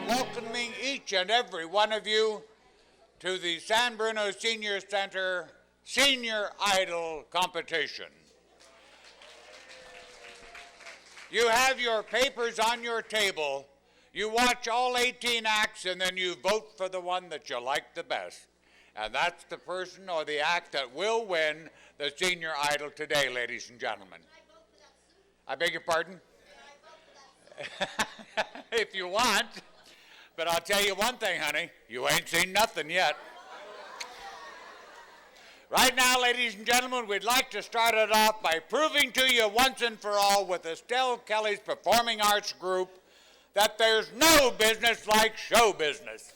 welcoming each and every one of you to the San Bruno Senior Center Senior Idol Competition. You have your papers on your table. You watch all 18 acts and then you vote for the one that you like the best. And that's the person or the act that will win the Senior Idol today, ladies and gentlemen. I beg your pardon? If you want. But I'll tell you one thing, honey. You ain't seen nothing yet. Right now, ladies and gentlemen, we'd like to start it off by proving to you once and for all with Estelle Kelly's Performing Arts Group that there's no business like show business.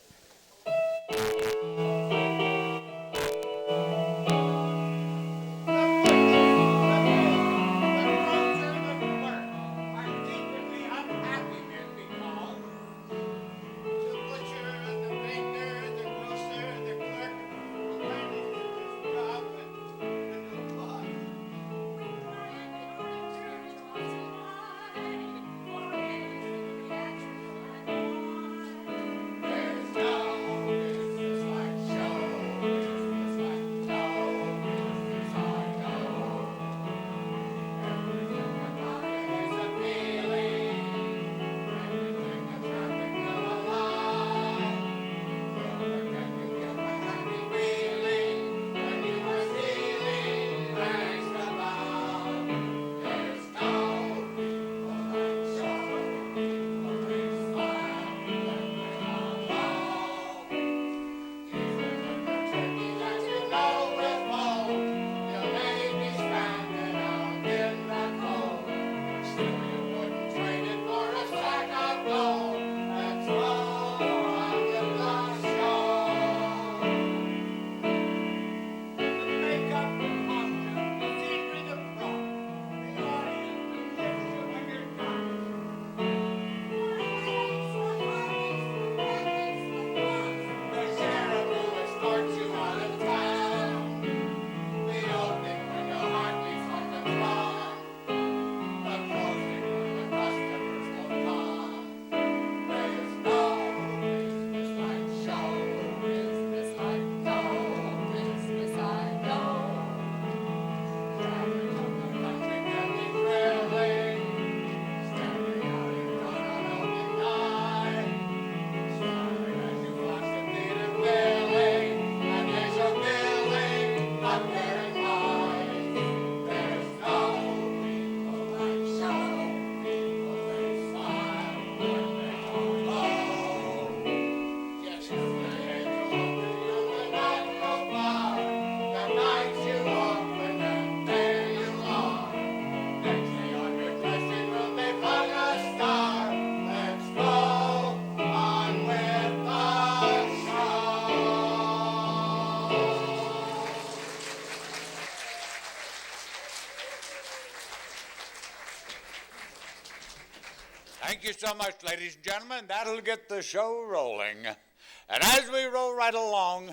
Thank you so much, ladies and gentlemen. That'll get the show rolling. And as we roll right along,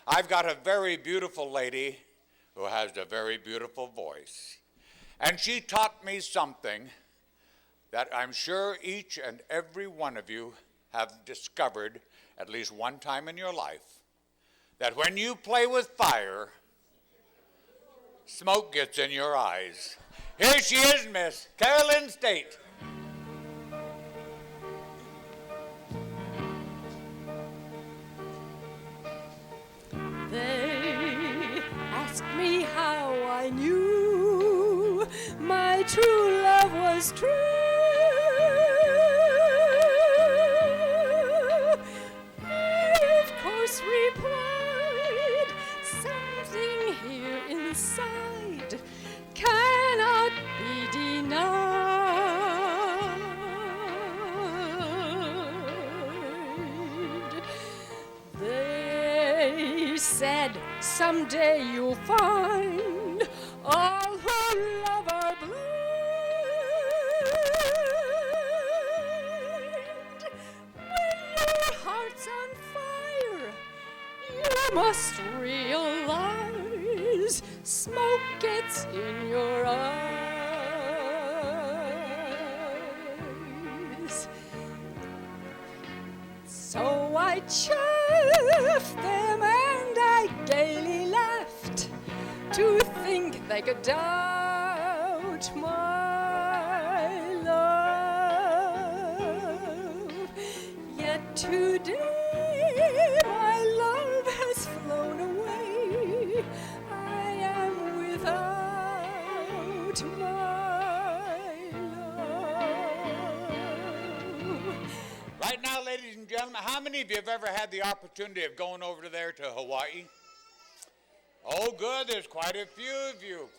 I've got a very beautiful lady who has a very beautiful voice. And she taught me something that I'm sure each and every one of you have discovered at least one time in your life. That when you play with fire, smoke gets in your eyes. Here she is, Miss Carolyn State. They asked me how I knew my true love was true. I, of course, replied, something here inside cannot be denied. They said, someday you'll find all who love are blind. When your heart's on fire, you must realize smoke gets in your eyes. chaffed them and I gaily laughed to think they could doubt my love. Yet today my love has flown away. I am without my love. Right now, ladies and gentlemen, how many of you have ever had the opportunity of going over there to Hawaii? Oh, good, there's quite a few of you,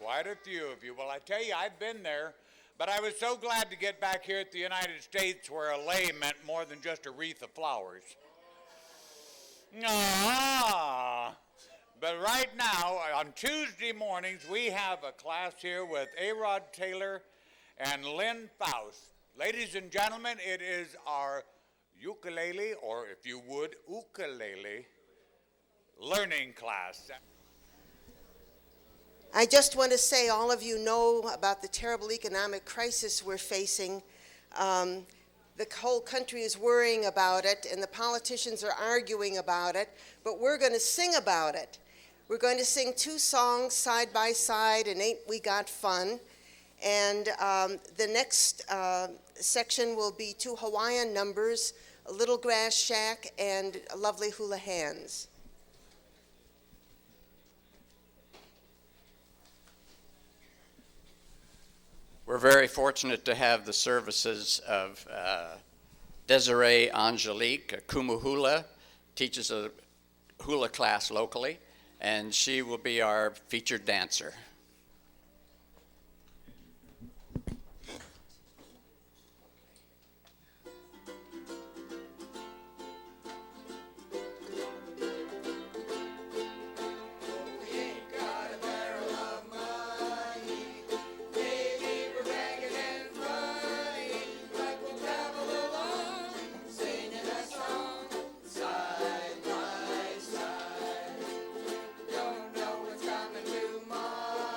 Well, I tell you, I've been there, but I was so glad to get back here at the United States where a lei meant more than just a wreath of flowers. Ah, but right now, on Tuesday mornings, we have a class here with A-Rod Taylor and Lynn Faust. Ladies and gentlemen, it is our ukulele, or if you would, ukulele, learning class. I just want to say all of you know about the terrible economic crisis we're facing. The whole country is worrying about it, and the politicians are arguing about it, but we're going to sing about it. We're going to sing 2 songs side by side, and Ain't We Got Fun? And the next section will be 2 Hawaiian numbers, A Little Grass Shack and Lovely Hula Hands. We're very fortunate to have the services of Desiree Angelique, a Kumuhula, teaches a hula class locally, and she will be our featured dancer. Don't know what's coming tomorrow.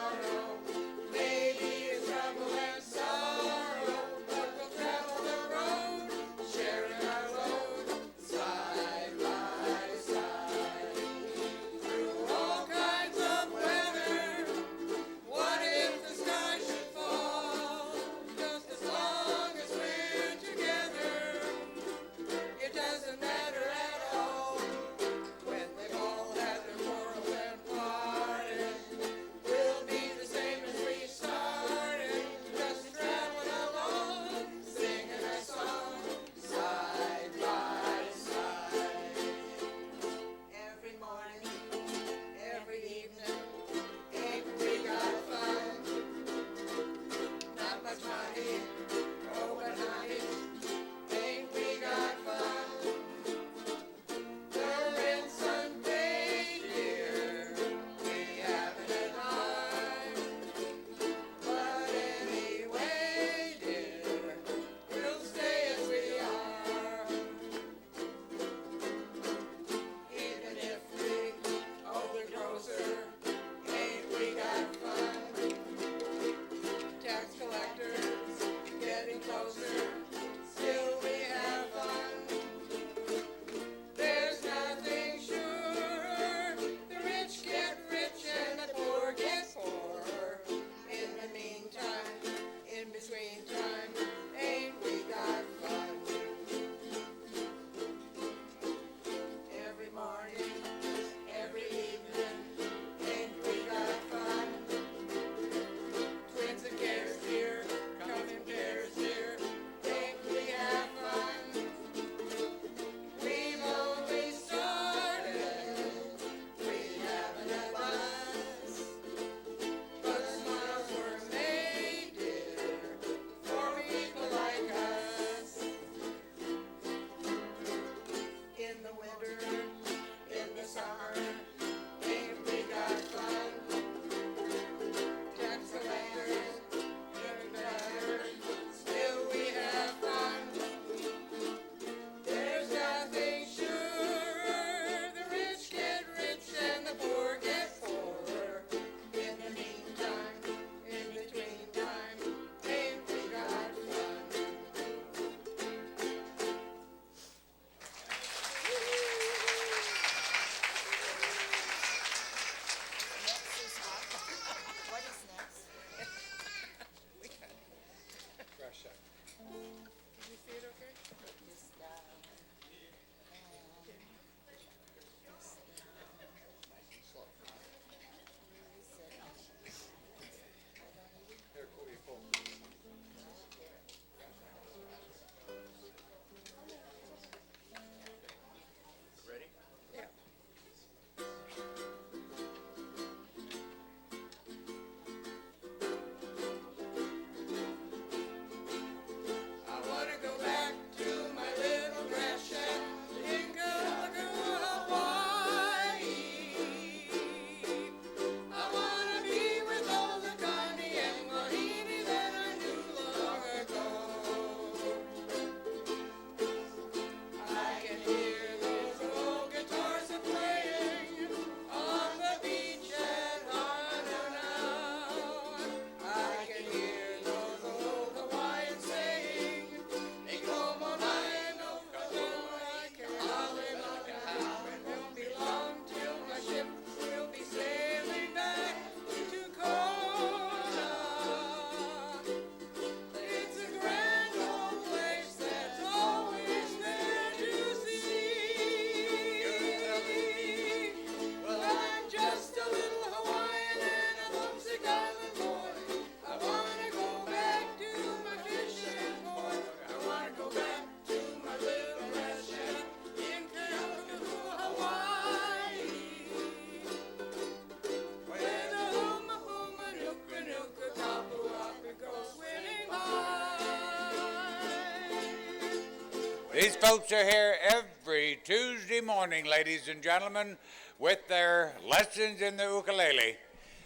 These folks are here every Tuesday morning, ladies and gentlemen, with their lessons in the ukulele.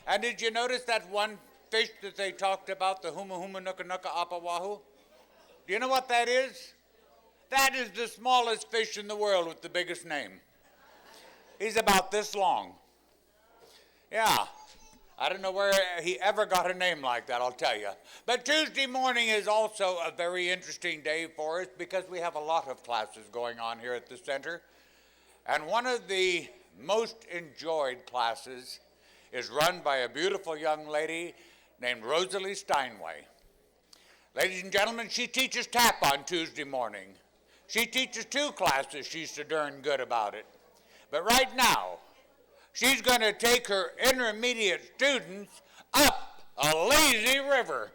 And did you notice that one fish that they talked about, the huma huma nuka nuka apawahu? Do you know what that is? That is the smallest fish in the world with the biggest name. He's about this long. Yeah. I don't know where he ever got a name like that, I'll tell you. But Tuesday morning is also a very interesting day for us because we have a lot of classes going on here at the center. And one of the most enjoyed classes is run by a beautiful young lady named Rosalie Steinway. Ladies and gentlemen, she teaches tap on Tuesday morning. She teaches 2 classes. She's so darn good about it. But right now, she's going to take her intermediate students up a lazy river.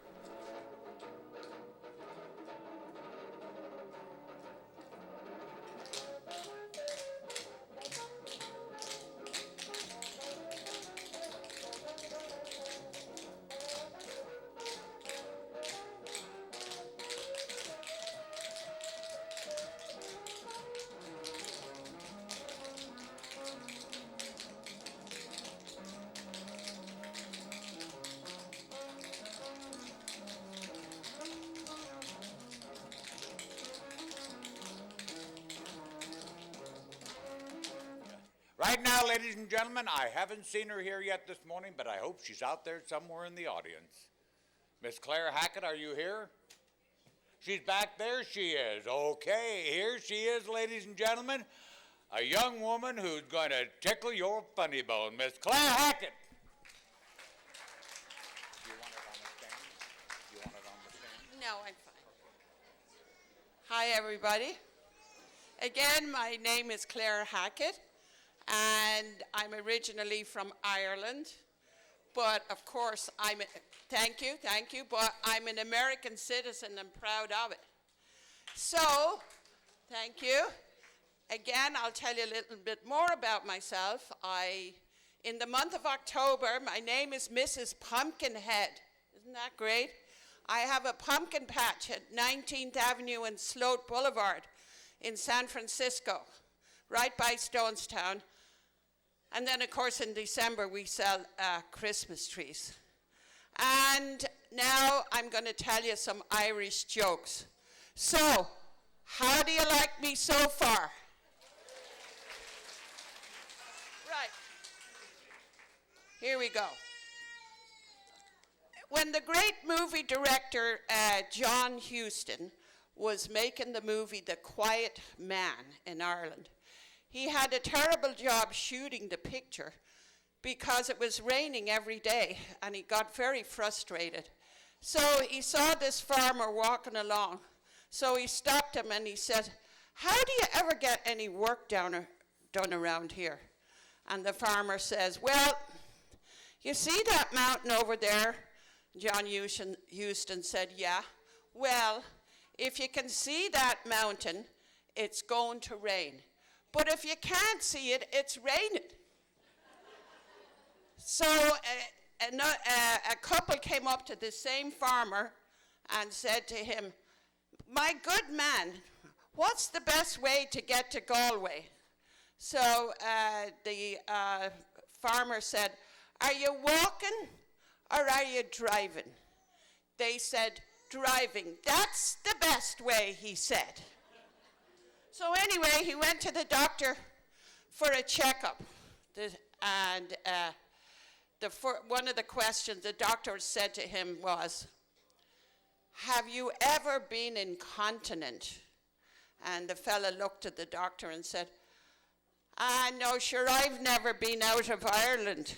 Right now, ladies and gentlemen, I haven't seen her here yet this morning, but I hope she's out there somewhere in the audience. Miss Claire Hackett, are you here? She's back there? She is. Okay, here she is, ladies and gentlemen, a young woman who's going to tickle your funny bone, Miss Claire Hackett. You want it on the stand? You want it on the stand? No, I'm fine. Hi, everybody. Again, my name is Claire Hackett, and I'm originally from Ireland. But of course, thank you, but I'm an American citizen and proud of it. So, thank you. Again, I'll tell you a little bit more about myself. In the month of October, my name is Mrs. Pumpkinhead. Isn't that great? I have a pumpkin patch at 19th Avenue and Sloat Boulevard in San Francisco, right by Stonestown. And then, of course, in December, we sell Christmas trees. And now I'm going to tell you some Irish jokes. So, how do you like me so far? Right. Here we go. When the great movie director John Huston was making the movie The Quiet Man in Ireland, he had a terrible job shooting the picture because it was raining every day, and he got very frustrated. So he saw this farmer walking along. So he stopped him and he said, "How do you ever get any work done around here?" And the farmer says, "Well, you see that mountain over there?" John Huston said, "Yeah. Well, if you can see that mountain, it's going to rain. But if you can't see it, it's raining." So a couple came up to the same farmer and said to him, "My good man, what's the best way to get to Galway?" So the farmer said, "Are you walking or are you driving?" They said, "Driving. That's the best way," he said. So anyway, he went to the doctor for a checkup. And one of the questions the doctor said to him was, "Have you ever been incontinent?" And the fella looked at the doctor and said, "No, sure, I've never been out of Ireland."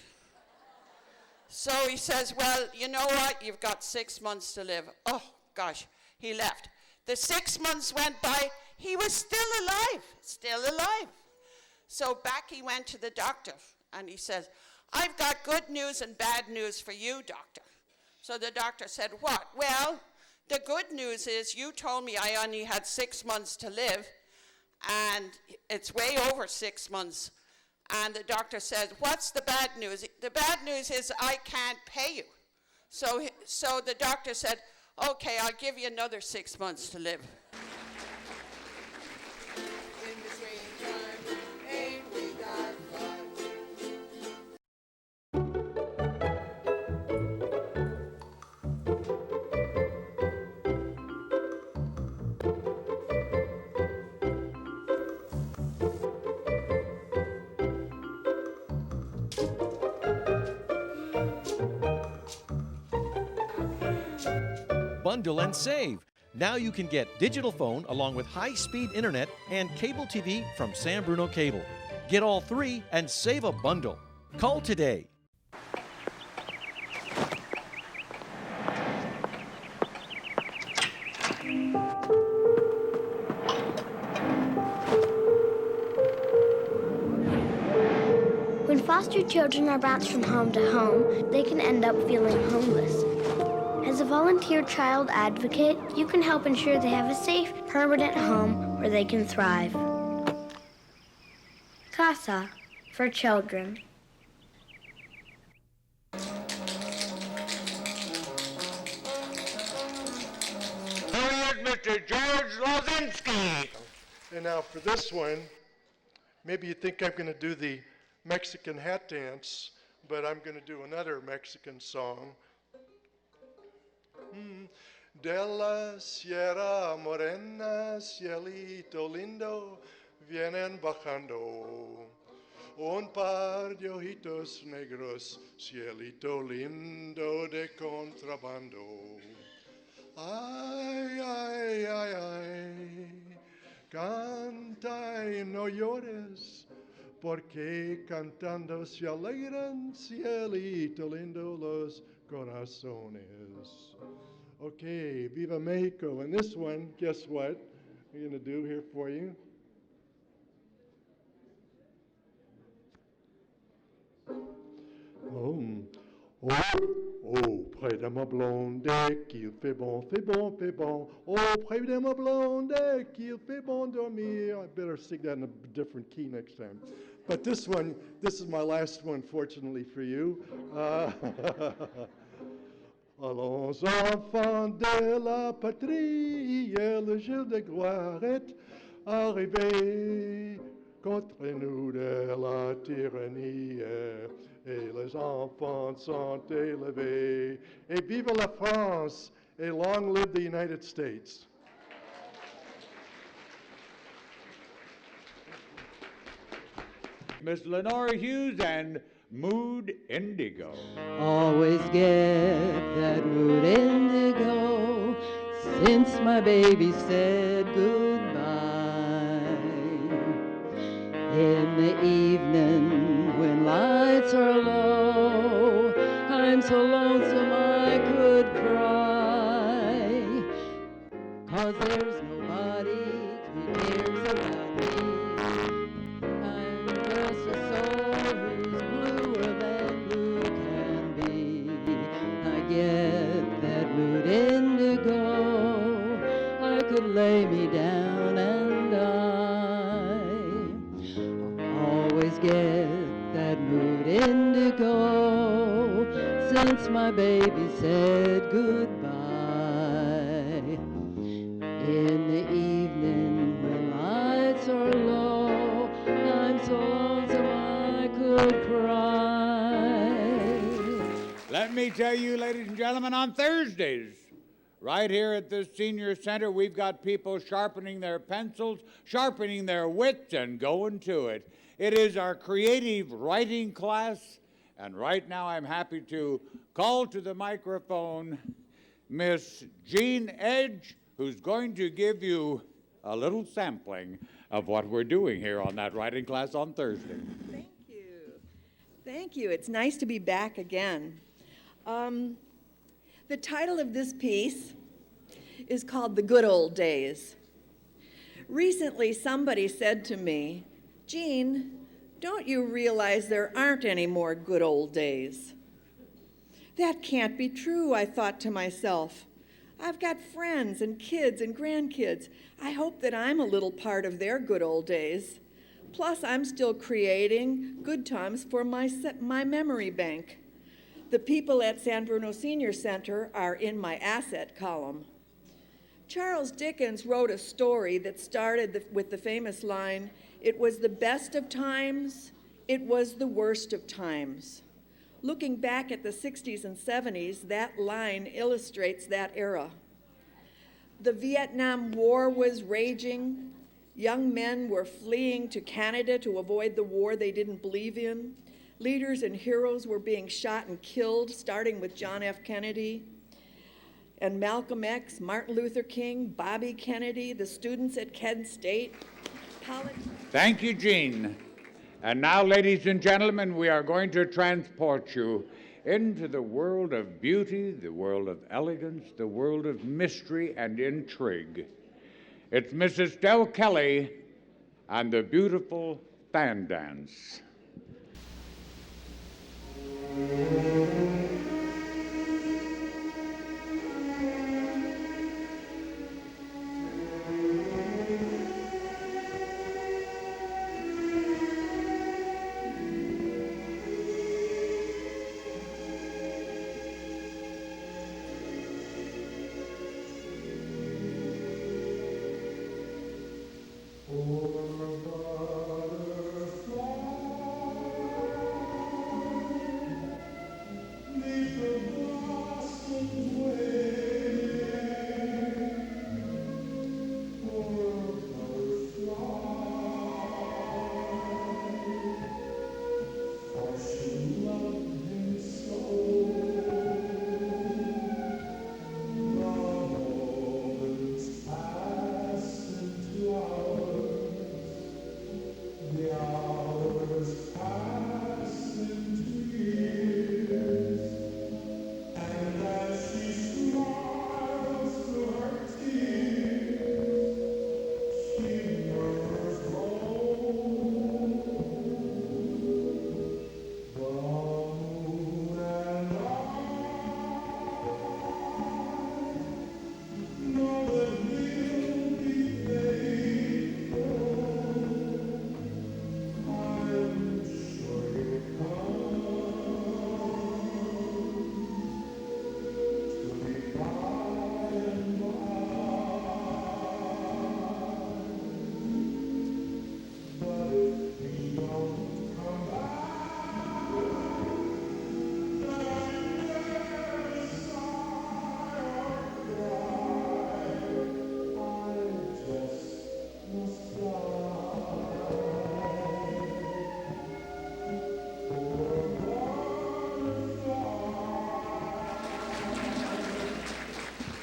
So he says, "Well, you know what? You've got 6 months to live." Oh, gosh, he left. The 6 months went by. He was still alive. So back he went to the doctor, and he says, "I've got good news and bad news for you, doctor." So the doctor said, "What?" "Well, the good news is you told me I only had 6 months to live, and it's way over 6 months." And the doctor said, "What's the bad news?" "The bad news is I can't pay you." So the doctor said, "Okay, I'll give you another 6 months to live." bundle and save. Now you can get digital phone along with high-speed internet and cable TV from San Bruno Cable. Get all three and save a bundle. Call today. When foster children are bounced from home to home, they can end up feeling homeless. As a volunteer child advocate, you can help ensure they have a safe, permanent home where they can thrive. CASA, for children. Here is Mr. George Lozinski. And now for this one, maybe you think I'm going to do the Mexican hat dance, but I'm going to do another Mexican song. De la Sierra Morena, cielito lindo, vienen bajando. Un par de ojitos negros, cielito lindo de contrabando. Ay, ay, ay, ay, canta y no llores, porque cantando se alegran, cielito lindo, los corazones. Okay, Viva Mexico. And this one, guess what I'm going to do here for you? Oh, près de ma blonde, qu'il fait bon, fait bon, fait bon. Oh, près de ma blonde, qu'il fait bon dormir. I better sing that in a different key next time. But this one, this is my last one, fortunately for you. Allons, enfants de la patrie, le jour de gloire est arrivé. Contre nous de la tyrannie, et les enfants sont élevés. Et vive la France, et long live the United States. Miss Lenore Hughes and Mood Indigo. Always get that mood indigo since my baby said goodbye. In the evening when lights are low, I'm so lonesome I could cry, 'cause there's nobody who cares about me. I'm just a soul who's bluer than blue can be. I get that mood indigo, I could lay me down and die. Always get that mood indigo since my baby said goodbye. In the evening when lights are low, I'm so lonesome I could cry. Let me tell you, ladies and gentlemen, on Thursdays, right here at this senior center, we've got people sharpening their pencils, sharpening their wits, and going to it. It is our creative writing class, and right now I'm happy to call to the microphone Miss Jean Edge, who's going to give you a little sampling of what we're doing here on that writing class on Thursday. Thank you. Thank you. It's nice to be back again. The title of this piece is called The Good Old Days. Recently, somebody said to me, "Jean, don't you realize there aren't any more good old days?" That can't be true, I thought to myself. I've got friends and kids and grandkids. I hope that I'm a little part of their good old days. Plus, I'm still creating good times for my memory bank. The people at San Bruno Senior Center are in my asset column. Charles Dickens wrote a story that started with the famous line, "It was the best of times, it was the worst of times." Looking back at the 60s and 70s, that line illustrates that era. The Vietnam War was raging. Young men were fleeing to Canada to avoid the war they didn't believe in. Leaders and heroes were being shot and killed, starting with John F. Kennedy. and Malcolm X, Martin Luther King, Bobby Kennedy, the students at Kent State. Thank you, Jean. And now, ladies and gentlemen, we are going to transport you into the world of beauty, the world of elegance, the world of mystery and intrigue. It's Mrs. Del Kelly and the beautiful fan dance.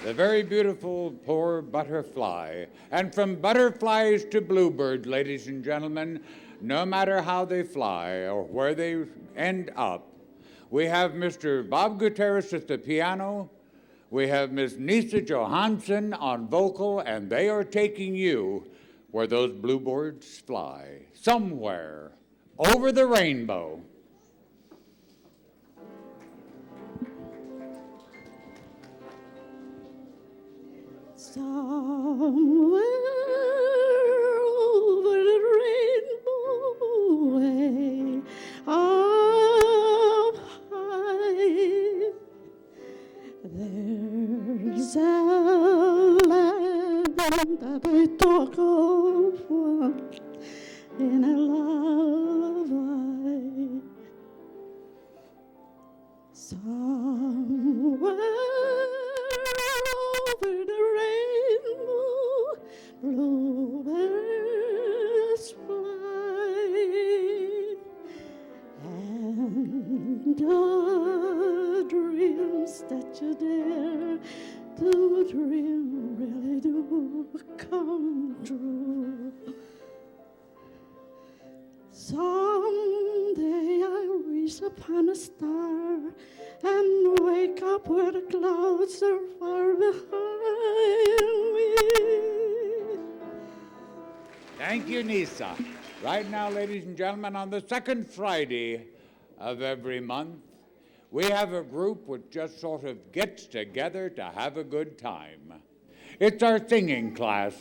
The very beautiful Poor Butterfly. And from butterflies to bluebirds, ladies and gentlemen, no matter how they fly or where they end up, we have Mr. Bob Gutierrez at the piano, we have Ms. Nisa Johansson on vocal, and they are taking you where those bluebirds fly, somewhere over the rainbow. Somewhere over the rainbow way up high, there's a land that I talk of once in a lullaby. Somewhere over the rainbow, bluebirds fly, and the dreams that you dare to dream really do come true. Someday I'll reach upon a star and wake up where the clouds are far behind me. Thank you, Nisa. Right now, ladies and gentlemen, on the second Friday of every month, we have a group which just sort of gets together to have a good time. It's our singing class,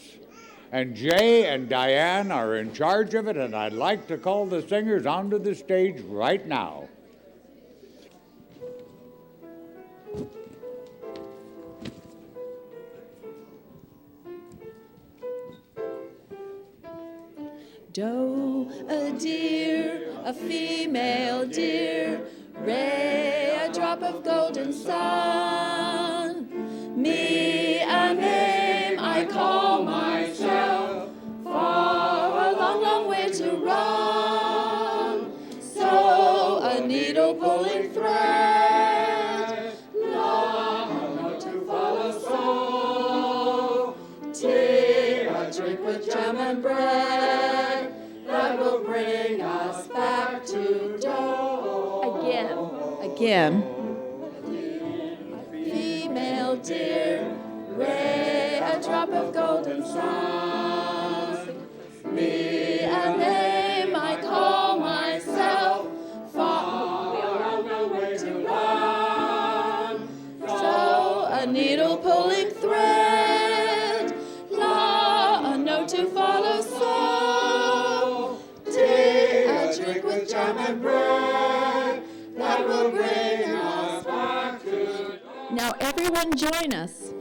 and Jay and Diane are in charge of it, and I'd like to call the singers onto the stage right now. Doe, a deer, a female deer, Ray, a drop of golden sun. Me, a name I call myself, far a long, long way to run. So a needle pulling thread, long to follow drink with jam and bread that will bring us back to dough. Again. Female deer, ray a drop of golden sun. Me a name I call myself, far on the way to run. So a needle pulling thread, la a note to follow, so tea a drink with jam and bread that will bring us back to. Now everyone join us.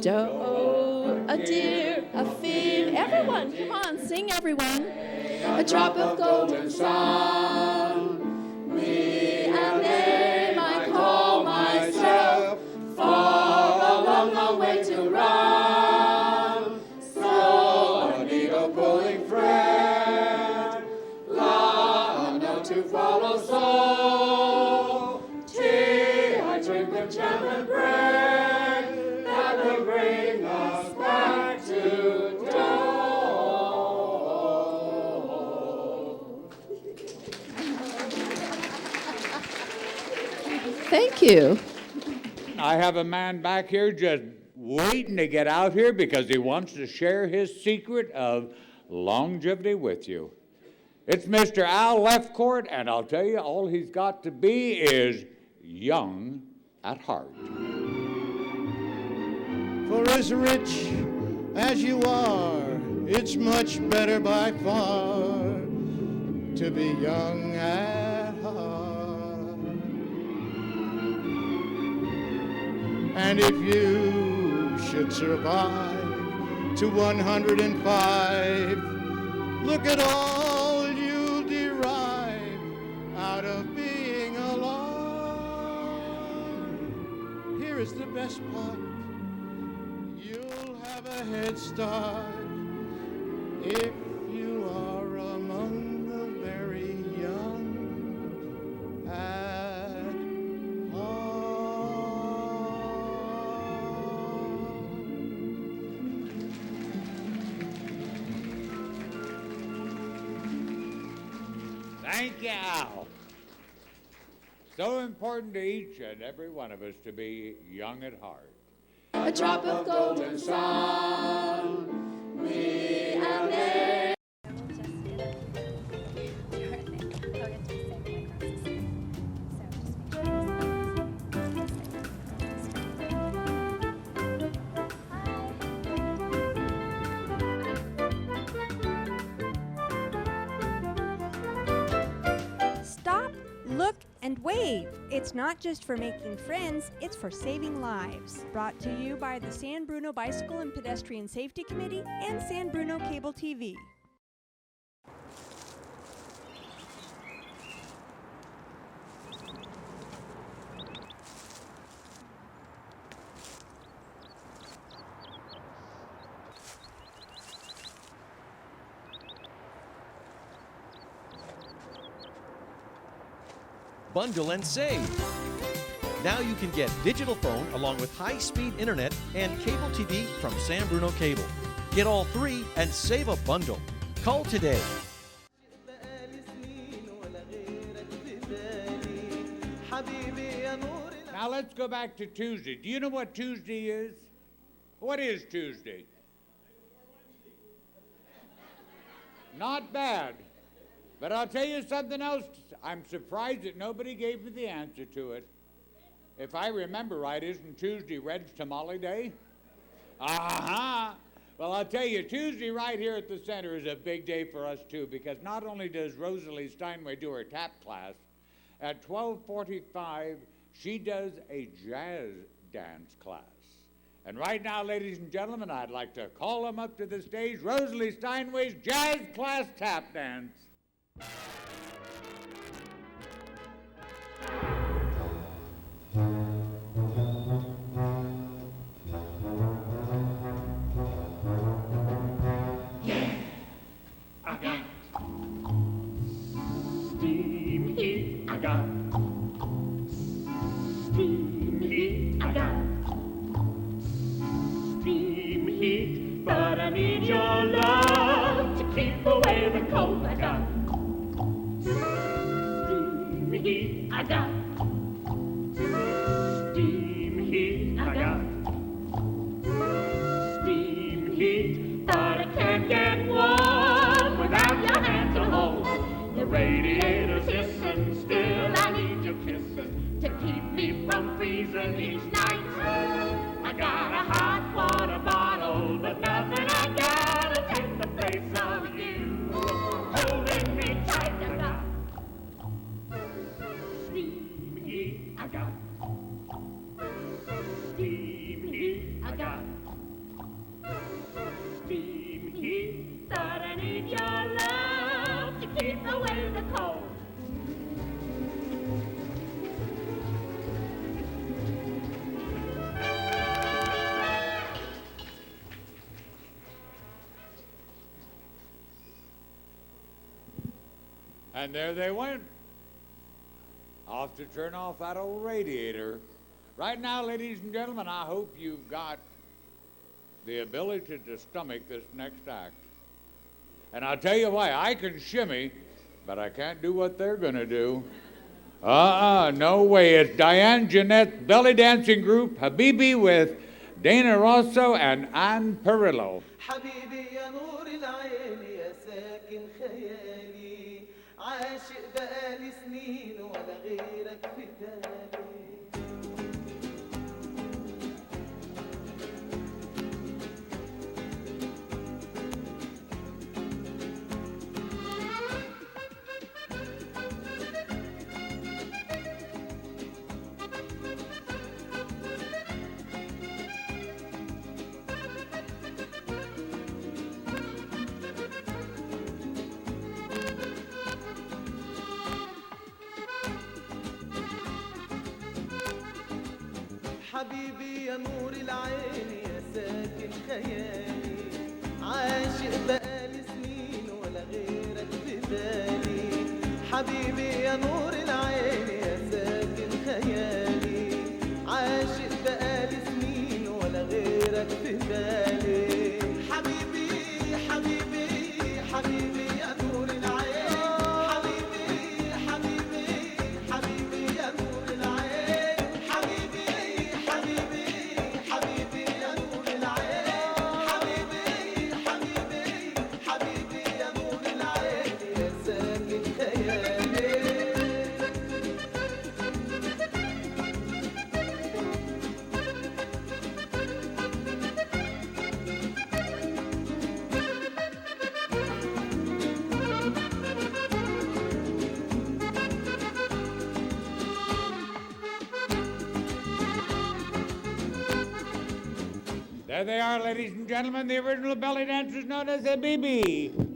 Doe, a deer, a fiend. Everyone, come on, sing everyone. A drop of golden sun. Me a name I call myself, far along the way to run. So a needle pulling thread, la a note to follow, so tea I drink with jam and bread that will bring us back to dough. Thank you. I have a man back here just waiting to get out here because he wants to share his secret of longevity with you. It's Mr. Al Lefcourt, and I'll tell you, all he's got to be is young at heart. For as rich as you are, it's much better by far to be young at heart. And if you should survive to 105, look at all you'll derive out of being alive. Here is the best part. You'll have a head start if you are among the very young at Thank you, Al. So important to each and every one of us to be young at heart. A drop of golden sun, me and they. Stop, look, and wave. It's not just for making friends, it's for saving lives. Brought to you by the San Bruno Bicycle and Pedestrian Safety Committee and San Bruno Cable TV. Bundle and save. Now you can get digital phone along with high-speed internet and cable TV from San Bruno Cable. Get all three and save a bundle. Call today. Now let's go back to Tuesday. Do you know what Tuesday is? What is Tuesday? Not bad. But I'll tell you something else. I'm surprised that nobody gave me the answer to it. If I remember right, isn't Tuesday Red's Tamale Day? Aha! Well, I'll tell you, Tuesday right here at the center is a big day for us, too, because not only does Rosalie Steinway do her tap class, at 12:45, she does a jazz dance class. And right now, ladies and gentlemen, I'd like to call them up to the stage, Rosalie Steinway's jazz class tap dance. I got steam heat. I got steam heat. I got steam heat. But I need your love. keep away the cold. I got steam heat. I got steam heat. I got steam heat. But I can't get warm without your hand to hold. The radiator's hissing still. I need your kisses to keep me from freezing each night. I got a hot water bottle, but nothing I got to take the place of you. Holding me tight, I got steam heat. I got steam heat. I got steam heat. But I need your love to keep away the cold. And there they went, off to turn off that old radiator. Right now, ladies and gentlemen, I hope you've got the ability to stomach this next act. And I'll tell you why. I can shimmy, but I can't do what they're going to do. No way. It's Diane Jeanette's belly dancing group, Habibi, with Dana Rosso and Ann Perillo. حبيبي يا نور العين يا ساكن خيالي عاشق بقالي سنين ولا غيرك في بالي حبيبي يا نور العين يا ساكن خيالي عاشق بقالي سنين ولا غيرك في بالي حبيبي يا نور العين يا ساكن خيالي عاشق بقالي سنين ولا غيرك في بالي حبيبي حبيبي حبيبي يا نور العين حبيبي حبيبي حبيبي يا نور العين حبيبي حبيبي حبيبي يا نور العين حبيبي حبيبي حبيبي يا نور العين يا ساكن خيالي There they are, ladies and gentlemen, the original belly dancers known as the BB.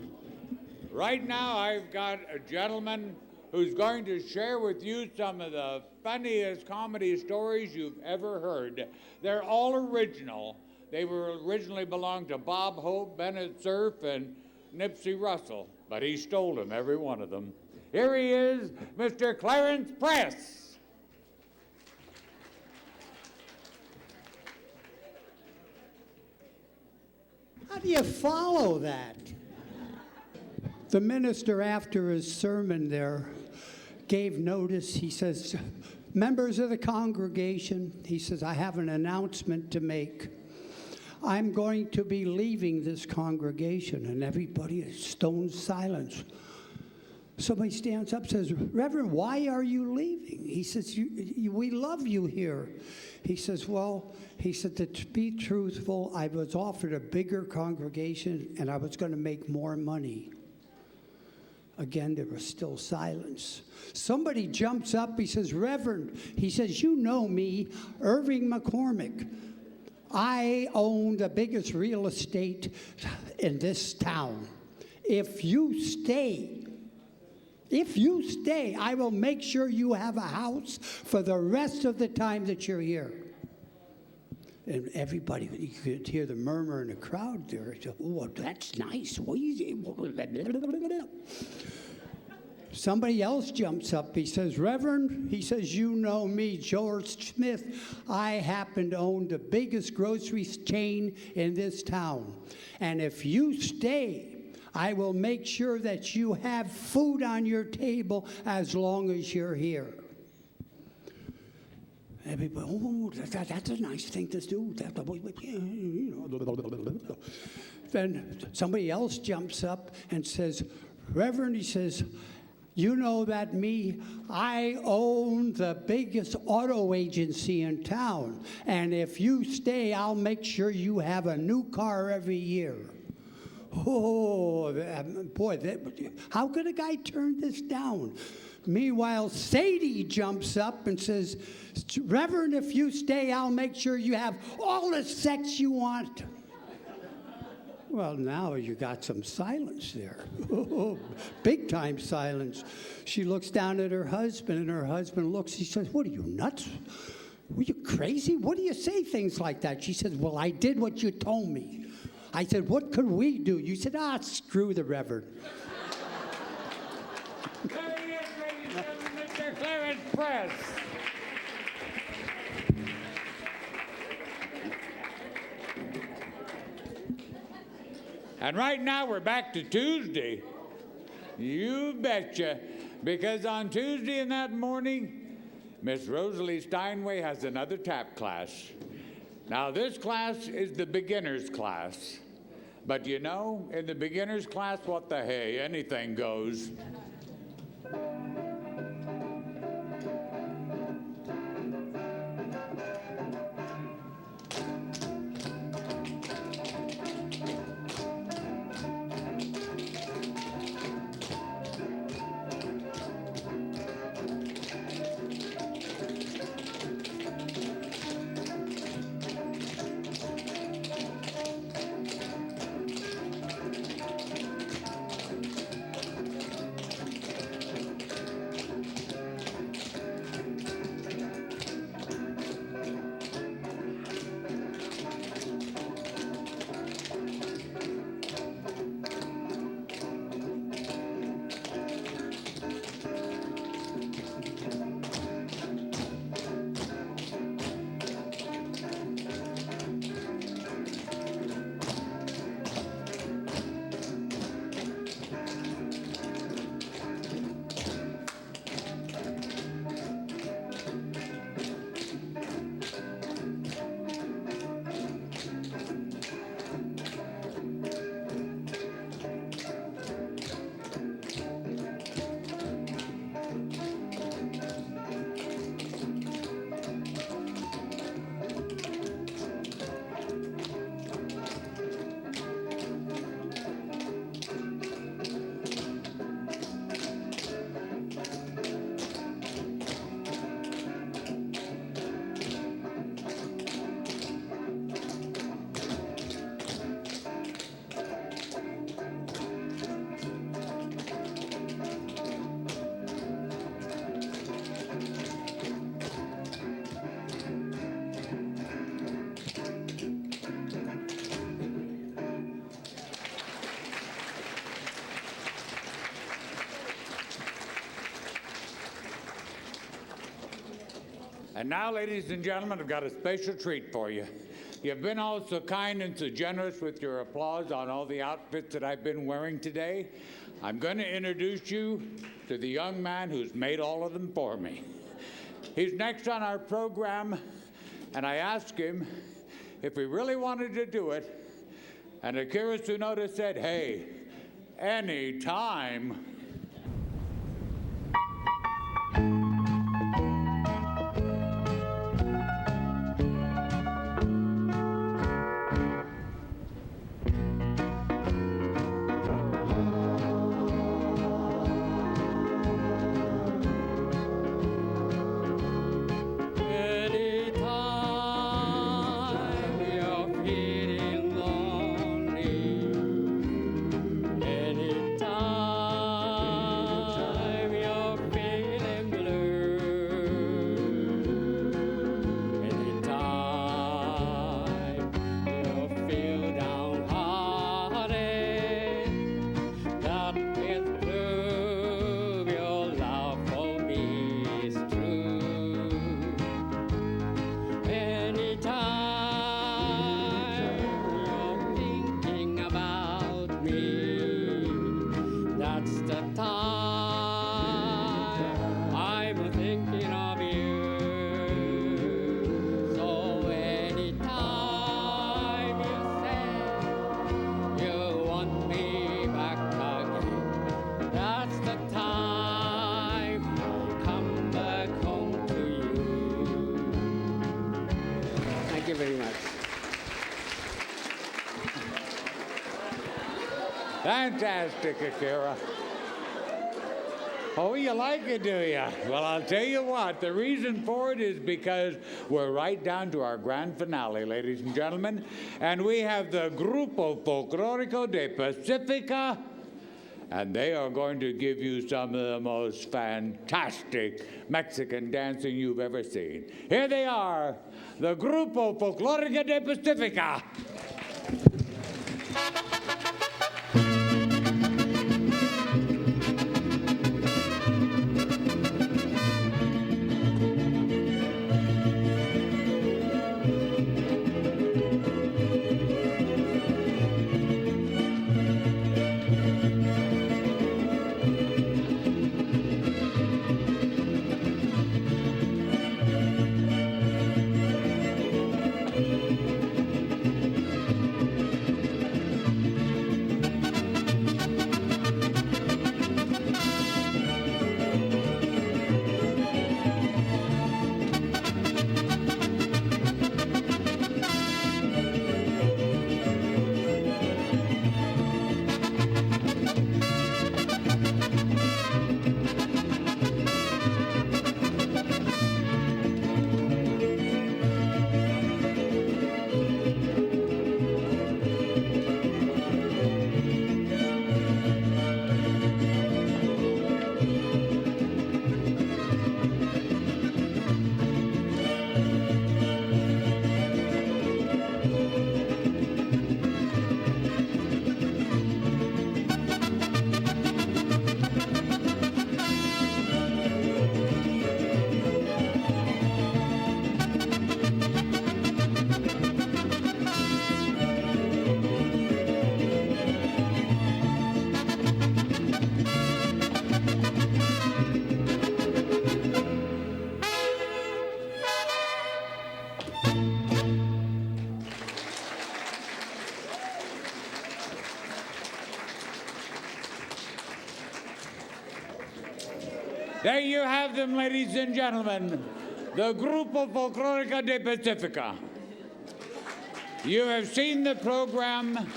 Right now, I've got a gentleman who's going to share with you some of the funniest comedy stories you've ever heard. They're all original. They were originally belonged to Bob Hope, Bennett Cerf, and Nipsey Russell, but he stole them, every one of them. Here he is, Mr. Clarence Press. How do you follow that? The minister, after his sermon there, gave notice. He says, members of the congregation, he says, I have an announcement to make. I'm going to be leaving this congregation. And everybody is stone silence. Somebody stands up and says, Reverend, why are you leaving? He says, we love you here. He says, well, he said, to be truthful, I was offered a bigger congregation and I was going to make more money. Again, there was still silence. Somebody jumps up, he says, Reverend, he says, you know me, Irving McCormick. I own the biggest real estate in this town. If you stay, I will make sure you have a house for the rest of the time that you're here. And everybody, you could hear the murmur in the crowd there. Oh, that's nice. Somebody else jumps up. He says, Reverend, he says, you know me, George Smith. I happen to own the biggest grocery chain in this town. And if you stay, I will make sure that you have food on your table as long as you're here. Everybody, oh, that's a nice thing to do. Then somebody else jumps up and says, Reverend, he says, you know that me, I own the biggest auto agency in town. And if you stay, I'll make sure you have a new car every year. Oh, boy, how could a guy turn this down? Meanwhile, Sadie jumps up and says, Reverend, if you stay, I'll make sure you have all the sex you want. Well, now you got some silence there. Big time silence. She looks down at her husband, and her husband looks. He says, what are you, nuts? Were you crazy? What do you say things like that? She says, well, I did what you told me. I said, what could we do? You said, screw the Reverend. There he is, ladies and gentlemen, Mr. Clarence Press. And right now we're back to Tuesday. You betcha. Because on Tuesday in that morning, Miss Rosalie Steinway has another tap class. Now this class is the beginner's class. But you know, in the beginner's class, what the hey, anything goes. And now, ladies and gentlemen, I've got a special treat for you. You've been all so kind and so generous with your applause on all the outfits that I've been wearing today. I'm going to introduce you to the young man who's made all of them for me. He's next on our program, and I asked him if he really wanted to do it, and Akira Tsunoda said, hey, any time. Anytime Fantastic, Akira. Oh, you like it, do you? Well, I'll tell you what, the reason for it is because we're right down to our grand finale, ladies and gentlemen, and we have the Grupo Folclórico de Pacifica, and they are going to give you some of the most fantastic Mexican dancing you've ever seen. Here they are, the Grupo Folclórico de Pacifica. There you have them, ladies and gentlemen, the Grupo Folclórico de Pacifica. You have seen the program.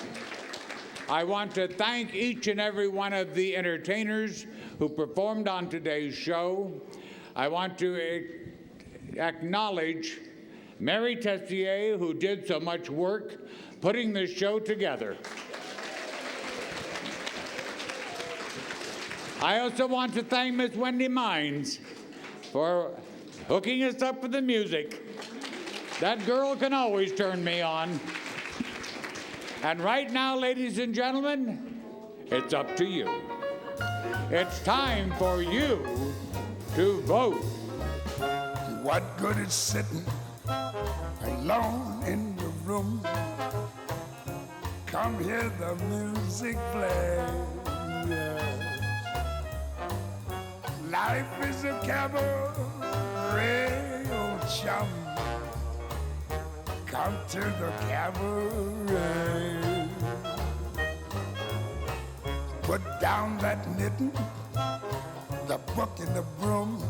I want to thank each and every one of the entertainers who performed on today's show. I want to acknowledge Mary Tessier, who did so much work putting this show together. I also want to thank Miss Wendy Mines for hooking us up with the music. That girl can always turn me on. And right now, ladies and gentlemen, it's up to you. It's time for you to vote. What good is sitting alone in the room? Come hear the music play. Life is a cabaret, oh chum. Come to the cabaret. Put down that knitting, the book and the broom.